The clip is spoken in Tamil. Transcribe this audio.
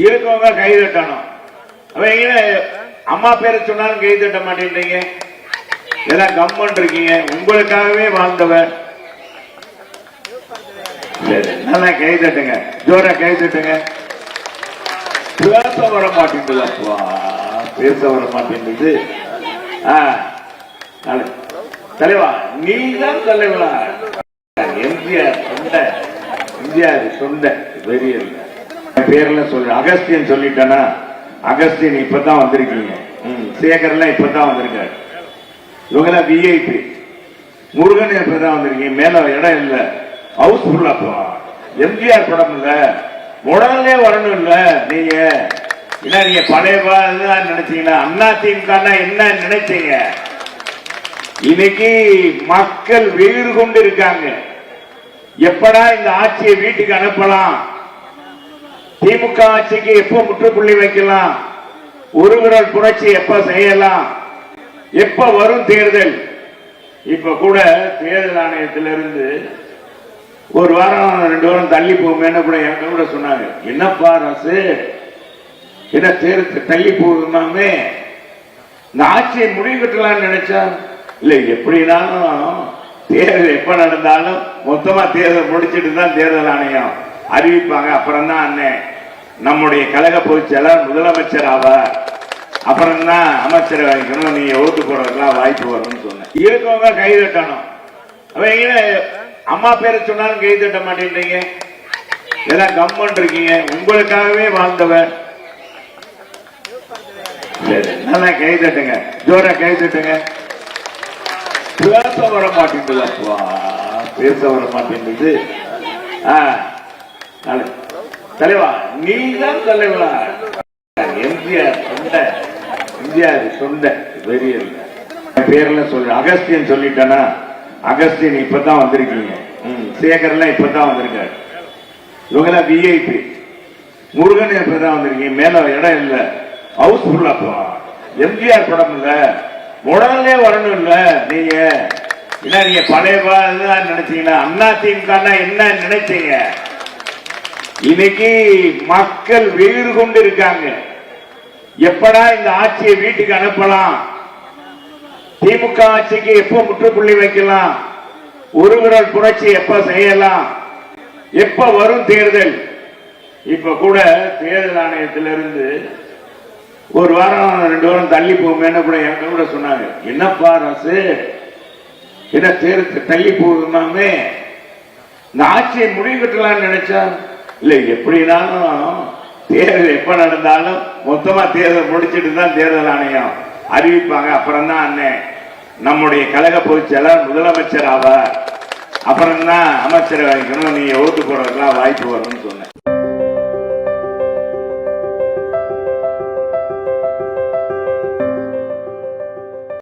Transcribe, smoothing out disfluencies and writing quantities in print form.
இருக்கவங்க கை தட்டணும். அம்மா பேரை சொன்னாலும் கை தட்ட மாட்டேன்றீங்க. எல்லாம் கம்மன் இருக்கீங்க. உங்களுக்காகவே வாழ்ந்தவன். நல்லா கை தட்டுங்க, ஜோரா கை தட்டுங்க. பேச வர மாட்டேங்குது அப்பா, பேச வர மாட்டேங்குது. தலைவா நீதான் தலைவா. எம்ஜிஆர் தொண்டை, எம்ஜிஆர் தொண்டை பெரிய பேர்ல சொல்ற அகஸ்தியன் சொல்லிட்டேன்னா, அகஸ்தியன் இப்பதான் வந்திருக்கீங்க. சேகர்லாம் இப்பதான் வந்திருக்காரு. இவங்க விஐபி. முருகன் இப்பதான் வந்திருக்கீங்க. மேல இடம் இல்ல, ஹவுஸ்ஃபுல். அப்பா எம்ஜிஆர் படம் இல்ல, உடனே வரணும் இல்ல. நீங்க என்ன நீங்க பழைய நினைச்சீங்கன்னா அதிமுக என்ன நினைச்சீங்க? இன்னைக்கு மக்கள் வீடு கொண்டு இருக்காங்க. எப்படா இந்த ஆட்சியை வீட்டுக்கு அனுப்பலாம், திமுக ஆட்சிக்கு எப்ப முற்றுப்புள்ளி வைக்கலாம், ஒரு விரல் புரட்சி எப்ப செய்யலாம், எப்ப வரும் தேர்தல். இப்ப கூட தேர்தல் ஆணையத்திலிருந்து ஒரு வாரம் 2 வாரம் தள்ளி போகுமேன்னு கூட என்கிட்ட கூட சொன்னாங்க. என்னப்பா அரசு என்ன தேர்தல் தள்ளி போகுமாமே, இந்த ஆட்சியை முடிவு கட்டலாம்னு நினைச்சா இல்ல. எப்படினாலும் தேர்தல் எப்ப நடந்தாலும் மொத்தமா தேர்தல் முடிச்சிட்டு தான் தேர்தல் ஆணையம் அறிவிப்பாங்க. அப்புறம் தான் அண்ணன் நம்முடைய கழக பொதுச் செயலாளர் முதலமைச்சர் ஆவார். அப்புறம் தான் அமைச்சர் வாங்கிக்கணும், நீங்க ஓட்டு போறதுக்கெல்லாம் வாய்ப்பு வரும்னு சொன்னேன். இருக்கவங்க கை தட்டணும். அம்மா பேரை சொன்னாலும் கை தட்ட மாட்டேன்றீங்க. எல்லாம் கம்மன் இருக்கீங்க. உங்களுக்காகவே வாழ்ந்தவன். நல்லா கை தட்டுங்க, ஜோரா கை தட்டுங்க. பேச வர மாட்டேங்குது அப்பா, பேச வர மாட்டேங்குது. தலைவா நீதான் தலைவா. எம்ஜிஆர் தொண்டை, எம்ஜிஆர் தொண்டை பெரிய பேர்ல சொல்ற அகஸ்தியன் சொல்லிட்டேன்னா, அகஸ்தியன் இப்பதான் வந்திருக்கீங்க. சேகர்லாம் இப்பதான் வந்திருக்காரு. இவங்க விஐபி. முருகன் இப்பதான் வந்திருக்கீங்க. மேல இடம் இல்ல, ஹவுஸ்ஃபுல். அப்பா எம்ஜிஆர் படம் இல்ல, உடனே வரணும் இல்ல. நீங்க என்ன நீங்க பழைய நினைச்சீங்கன்னா அதிமுக என்ன நினைச்சீங்க? இன்னைக்கு மக்கள் வீடு கொண்டு இருக்காங்க. எப்படா இந்த ஆட்சியை வீட்டுக்கு அனுப்பலாம், திமுக ஆட்சிக்கு எப்ப முற்றுப்புள்ளி வைக்கலாம், ஒரு விரல் புரட்சி எப்ப செய்யலாம், எப்ப வரும் தேர்தல். இப்ப கூட தேர்தல் ஆணையத்திலிருந்து ஒரு வாரம் 2 வாரம் தள்ளி போகுமேன்னு கூட என்கிட்ட கூட சொன்னாங்க. என்னப்பா அரசு என்ன தேர்தல் தள்ளி போகுமாமே, இந்த ஆட்சியை முடிவு கட்டலாம்னு நினைச்சா இல்ல. எப்படினாலும் தேர்தல் எப்ப நடந்தாலும் மொத்தமா தேர்தல் முடிச்சிட்டு தான் தேர்தல் ஆணையம் அறிவிப்பாங்க. அப்புறம் தான் அண்ணன் நம்முடைய கழக பொதுச் செயலாளர் முதலமைச்சர் ஆவார். அப்புறம் தான் அமைச்சர் வாங்கிக்கணும், நீங்க ஓட்டு போறதுக்கெல்லாம் வாய்ப்பு வரும்னு சொன்னேன்.